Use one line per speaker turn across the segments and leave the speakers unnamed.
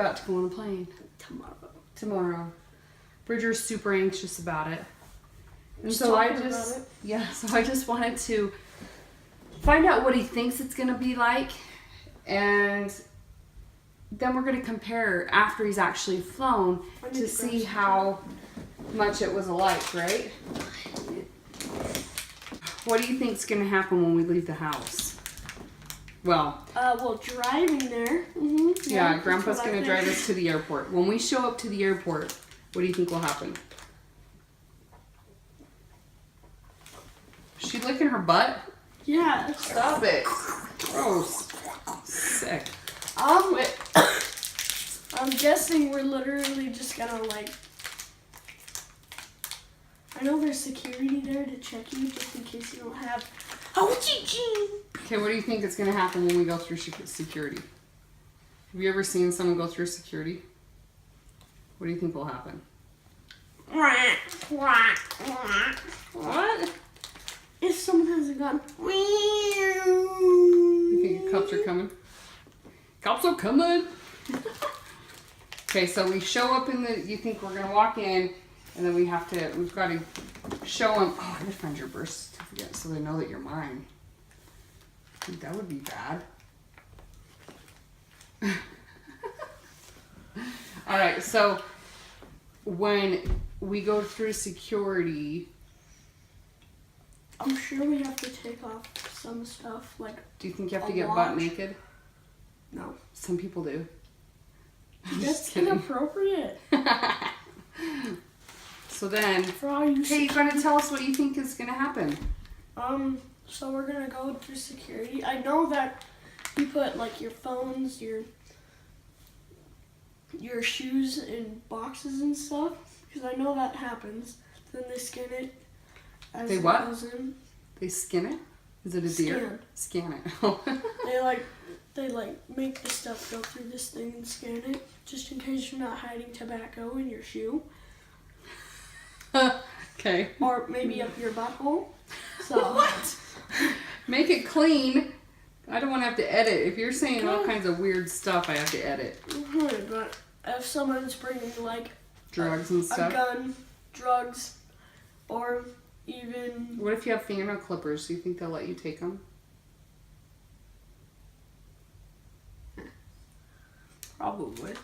about to go on a plane? Tomorrow. Bridger's super anxious about it. And so I just wanted to find out what he thinks it's going to be like. And then we're going to compare after he's actually flown to see how much it was alike, right? What do you think's going to happen when we leave the house? Well,
driving there.
Yeah, Grandpa's going to drive us to the airport. When we show up to the airport, what do you think will happen? Is she licking her butt?
Yeah.
Stop it. Gross. Sick.
I'm guessing we're literally just gonna like. I know there's security there to check you just in case you don't have.
Okay, what do you think is going to happen when we go through security? Have you ever seen someone go through security? What do you think will happen? What?
If someone has a gun.
You think cops are coming? Cops are coming! Okay, so we show up in the, you think we're going to walk in, and then we've got to show them, oh, I gotta find your birth certificate so they know that you're mine. I think that would be bad. Alright, so when we go through security,
I'm sure we have to take off some stuff, like.
Do you think you have to get butt naked?
No.
Some people do.
That's inappropriate.
So then, hey, you're gonna tell us what you think is gonna happen.
So we're gonna go through security. I know that you put like your phones, your shoes in boxes and stuff, because I know that happens. Then they scan it.
They what? They skin it? Is it a deer? Scan it.
They make the stuff go through this thing and scan it, just in case you're not hiding tobacco in your shoe.
Okay.
Or maybe up your butthole. So
what? Make it clean. I don't want to have to edit. If you're saying all kinds of weird stuff, I have to edit.
But if someone's bringing like
drugs and stuff,
a gun, drugs, or even.
What if you have fingernail clippers? Do you think they'll let you take them?
Probably.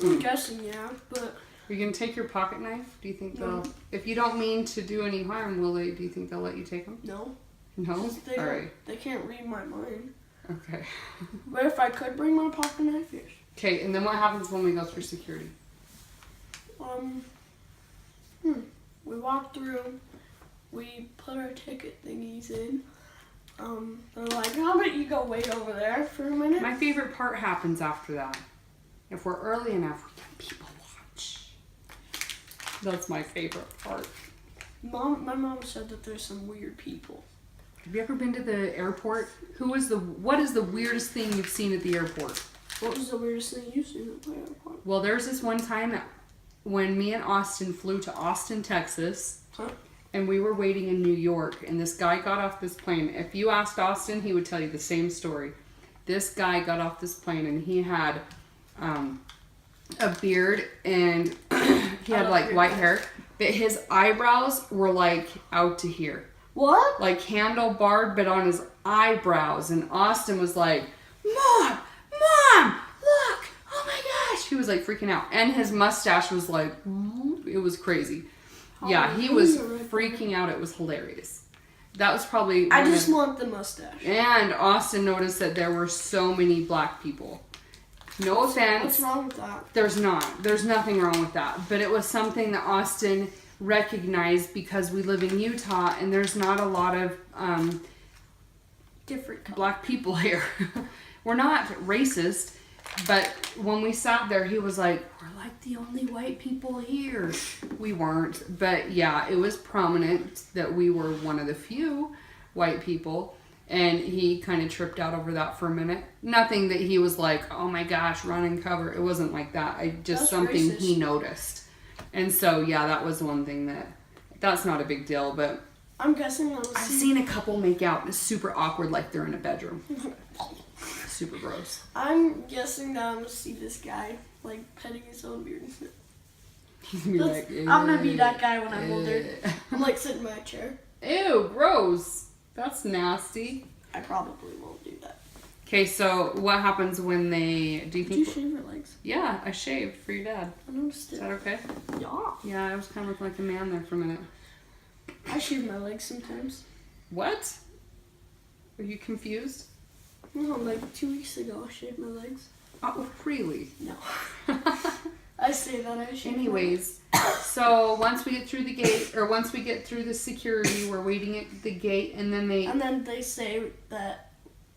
I'm guessing, yeah, but.
Are you gonna take your pocket knife? Do you think they'll? If you don't mean to do any harm, will they? Do you think they'll let you take them?
No.
No.
All right. They can't read my mind.
Okay.
But if I could bring my pocket knife, yes.
Okay, and then what happens when we go through security?
We walk through. We put our ticket thingies in. They're like, how about you go wait over there for a minute?
My favorite part happens after that. If we're early enough, we can people watch. That's my favorite part.
My mom said that there's some weird people.
Have you ever been to the airport? What is the weirdest thing you've seen at the airport?
What was the weirdest thing you've seen at the airport?
Well, there's this one time when me and Austin flew to Austin, Texas.
Huh?
And we were waiting in New York, and this guy got off this plane. If you asked Austin, he would tell you the same story. This guy got off this plane, and he had a beard, and he had like white hair, but his eyebrows were like out to here.
What?
Like handlebarred, but on his eyebrows. And Austin was like, Mom, look, oh my gosh. He was like freaking out. And his mustache was like, it was crazy. Yeah, he was freaking out. It was hilarious. That was probably...
I just want the mustache.
And Austin noticed that there were so many black people. No offense.
What's wrong with that?
There's not. There's nothing wrong with that. But it was something that Austin recognized because we live in Utah and there's not a lot of
different
black people here. We're not racist, but when we sat there, he was like, we're like the only white people here. We weren't. But yeah, it was prominent that we were one of the few white people. And he kind of tripped out over that for a minute. Nothing that he was like, oh my gosh, run and cover. It wasn't like that. That's something racist. He noticed. And so, yeah, that was one thing that's not a big deal, but
I'm guessing
I've seen a couple make out. It's super awkward, like they're in a bedroom. super gross.
I'm guessing that I'm gonna see this guy like petting his own beard.
He's gonna be like,
I'm gonna be that guy when I'm older. I'm like sitting in my chair.
Ew, gross. That's nasty.
I probably won't do that.
Okay, so what happens when they... Do you
Did
think...
you shave your legs?
Yeah, I shaved for your dad.
I noticed
Is
it.
that okay?
Yeah.
Yeah, I was kind of looking like a man there for a minute.
I shave my legs sometimes.
What? Are you confused?
No, like 2 weeks ago I shaved my legs.
Oh, really?
No. I say that I shave
Anyways, so once we get through the gate, or once we get through the security, we're waiting at the gate, and then they...
And then they say that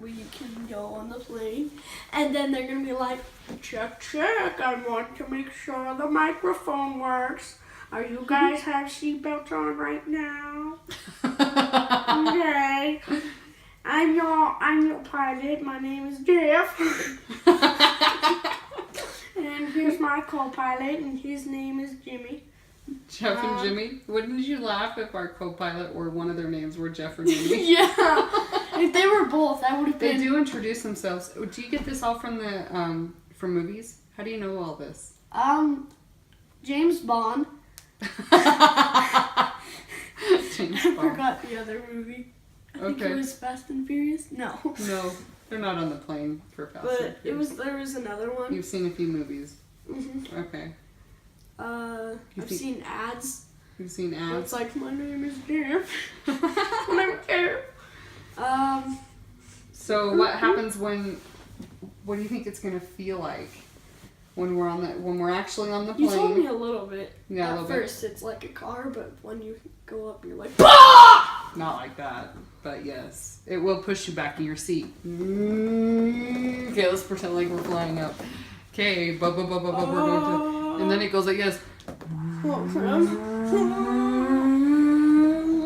we can go on the plane. And then they're going to be like, check, check. I want to make sure the microphone works. Are you guys have seatbelts on right now? Okay. I'm your pilot. My name is Jeff. And here's my co-pilot, and his name is Jimmy.
Jeff and Jimmy? Wouldn't you laugh if our co-pilot or one of their names were Jeff or Jimmy?
Yeah. If they were both, that would have
They
been...
do introduce themselves. Do you get this all from the from movies? How do you know all this?
James Bond.
James
I
Bond.
forgot the other movie. I think it was Fast and Furious. No.
No, they're not on the plane for Fast and
But
Furious.
there was another one.
You've seen a few movies.
Mm-hmm.
Okay.
I've seen ads.
You've seen
It's
ads.
like, my name is Jeff. My name is Jeff.
So what happens when? What do you think it's gonna feel like when we're actually on the plane?
You told me a little bit.
Yeah, a
At
little bit.
first, it's like a car, but when you go up, you're like,
Not like that, but yes, it will push you back in your seat. Okay, let's pretend like we're flying up. Okay, we're going to, and then it goes like this,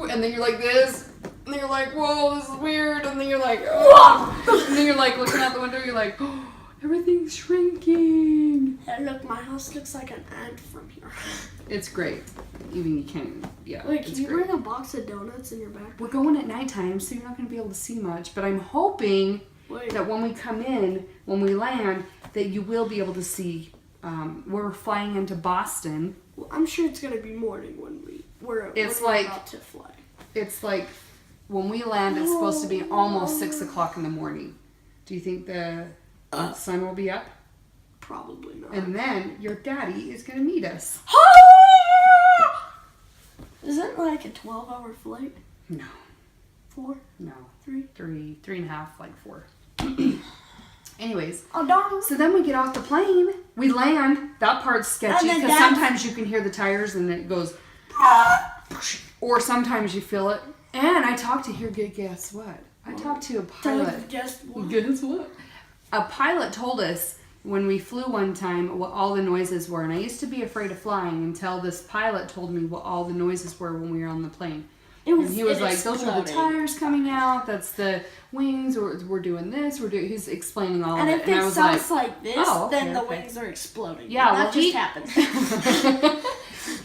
and then you're like this, and then you're like, whoa, this is weird, and then you're like, oh, and then you're like looking out the window, you're like, oh, everything's shrinking.
Hey, look, my house looks like an ant from here.
It's great. Even you can't, yeah.
Wait, can
it's
you
great.
bring a box of donuts in your backpack?
We're going at nighttime, so you're not going to be able to see much. But I'm hoping that when we come in, when we land, that you will be able to see. We're flying into Boston.
Well, I'm sure it's gonna be morning when we're
like-
about to fly.
It's like when we land, it's supposed to be almost 6 o'clock in the morning. Do you think the sun will be up?
Probably not.
And then your daddy is going to meet us.
Is it like a 12-hour flight?
No,
4?
no,
3?
3.5, like 4. Anyways.
Oh, darn.
So then we get off the plane, we land, that part's sketchy
And then
because sometimes you can hear the tires and it goes, or sometimes you feel it. And I talked to here, guess what? I talked to a pilot.
Guess what?
Guess what? A pilot told us when we flew one time what all the noises were. And I used to be afraid of flying until this pilot told me what all the noises were when we were on the plane. And he was like, those are the tires coming out, that's the wings, or we're doing this, he's explaining all of it.
And if it sounds like this, then the wings are exploding.
Yeah,
that just happened.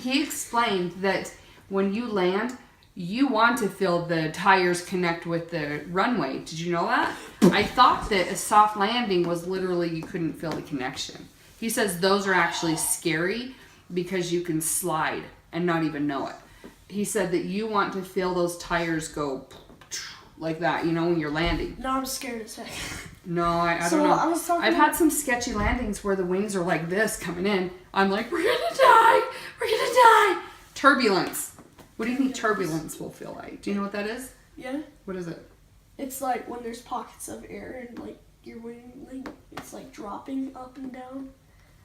He explained that when you land, you want to feel the tires connect with the runway. Did you know that? I thought that a soft landing was literally you couldn't feel the connection. He says those are actually scary because you can slide and not even know it. He said that you want to feel those tires go like that, you know, when you're landing.
No, I'm scared as heck.
No, I don't know. I've had some sketchy landings where the wings are like this coming in. I'm like, we're gonna die! We're gonna die! Turbulence. What do you think turbulence will feel like? Do you know what that is?
Yeah.
What is it?
It's like when there's pockets of air and like your wing, like, it's like dropping up and down.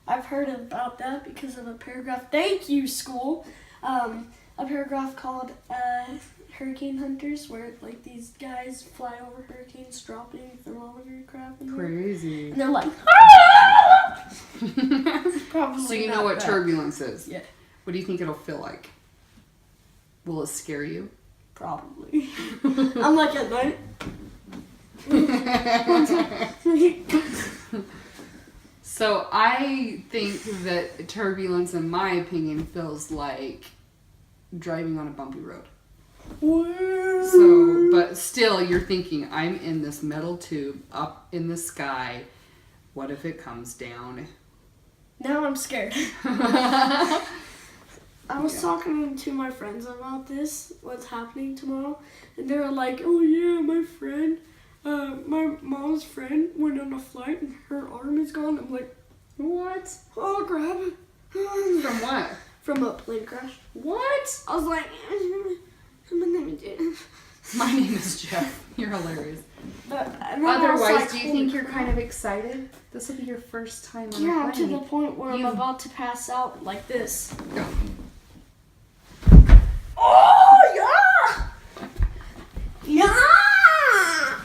I've heard about that because of a paragraph. Thank you, school. A paragraph called Hurricane Hunters, where like these guys fly over hurricanes, dropping thermometer crap in there.
Crazy.
And they're like, probably.
So you know what turbulence is?
Yeah.
What do you think it'll feel like? Will it scare you?
Probably. I'm like at night.
So I think that turbulence, in my opinion, feels like driving on a bumpy road.
Woo!
So, but still, you're thinking, I'm in this metal tube up in the sky. What if it comes down?
Now I'm scared. I was talking to my friends about this, what's happening tomorrow, and they were like, oh yeah, my mom's friend went on a flight and her arm is gone. I'm like,
What?
oh, grab it.
From what?
From a plane crash.
What?
I was like,
My name is Jeff. You're hilarious.
But and then I was
Otherwise,
like,
do you
holy
think you're
crap.
kind of excited? This will be your first time on a
Yeah, to
plane.
the point where
You've-
I'm about to pass out like this.
Go.
Oh, yeah! Yeah!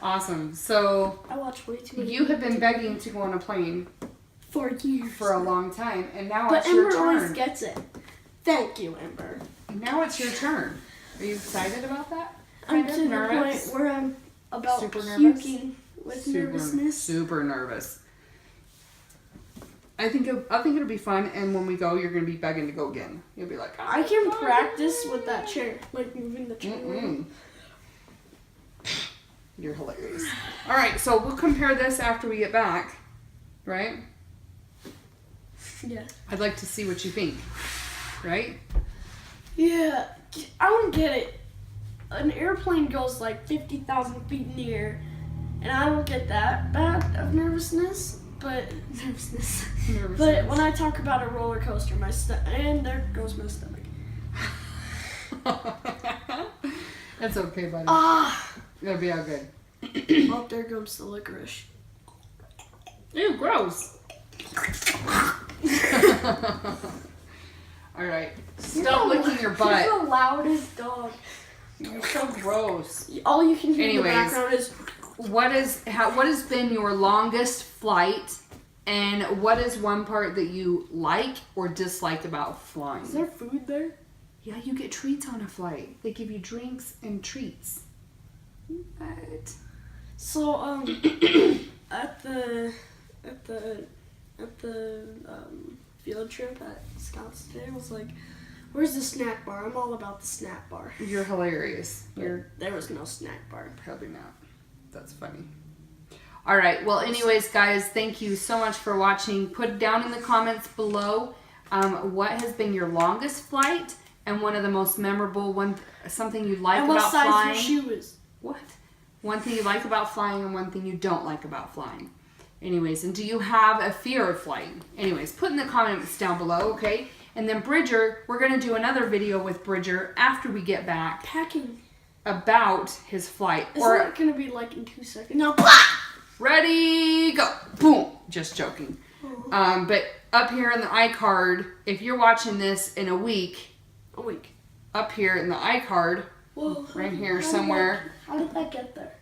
Awesome. So,
I watch way too many.
you have been begging to go on a plane
for years.
for a long time, and now
But
it's your
Ember always
turn.
gets it. Thank you, Ember.
Now it's your turn. Are you excited about that?
I'm
Kind
to
of
the
nervous?
point where I'm about
Super nervous?
puking with nervousness.
Super nervous. I think it'll be fun, and when we go, you're gonna be begging to go again. You'll be like,
I can practice with that chair, like moving the chair.
Mm-mm. You're hilarious. All right, so we'll compare this after we get back, right?
Yeah.
I'd like to see what you think, right?
Yeah, I don't get it. An airplane goes like 50,000 feet in the air, and I don't get that bad of nervousness. But But when I talk about a roller coaster, and there goes my stomach.
That's okay, buddy.
Ah!
It'll be all good.
Oh, there goes the licorice.
Ew, gross. All right, stop licking your butt.
You're the loudest dog.
You're so gross.
All you can hear in the
Anyways.
background is.
What has been your longest flight, and what is one part that you like or dislike about flying?
Is there food there?
Yeah, you get treats on a flight. They give you drinks and treats. What?
So at the field trip at Scouts today, I was like, "Where's the snack bar?" I'm all about the snack bar.
You're hilarious.
There was no snack bar.
Probably not. That's funny. All right. Well, anyways, guys, thank you so much for watching. Put down in the comments below what has been your longest flight and one of the most memorable something you like
And
about
what size
flying.
your shoe is?
What? One thing you like about flying and one thing you don't like about flying. Anyways, and do you have a fear of flying? Anyways, put in the comments down below, okay? And then Bridger, we're going to do another video with Bridger after we get back
Packing.
about his flight.
Isn't that gonna be like in 2 seconds? No.
Ready, go. Boom. Just joking. But up here in the iCard, if you're watching this in a week, up here in the iCard,
Whoa,
right here
how did
somewhere,
how did that get there?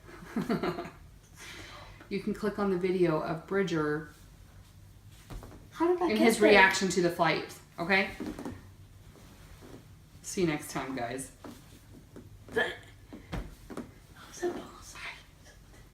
you can click on the video of Bridger
How did that
and
get
his
there?
reaction to the flight. Okay? See you next time, guys.
How's that possible?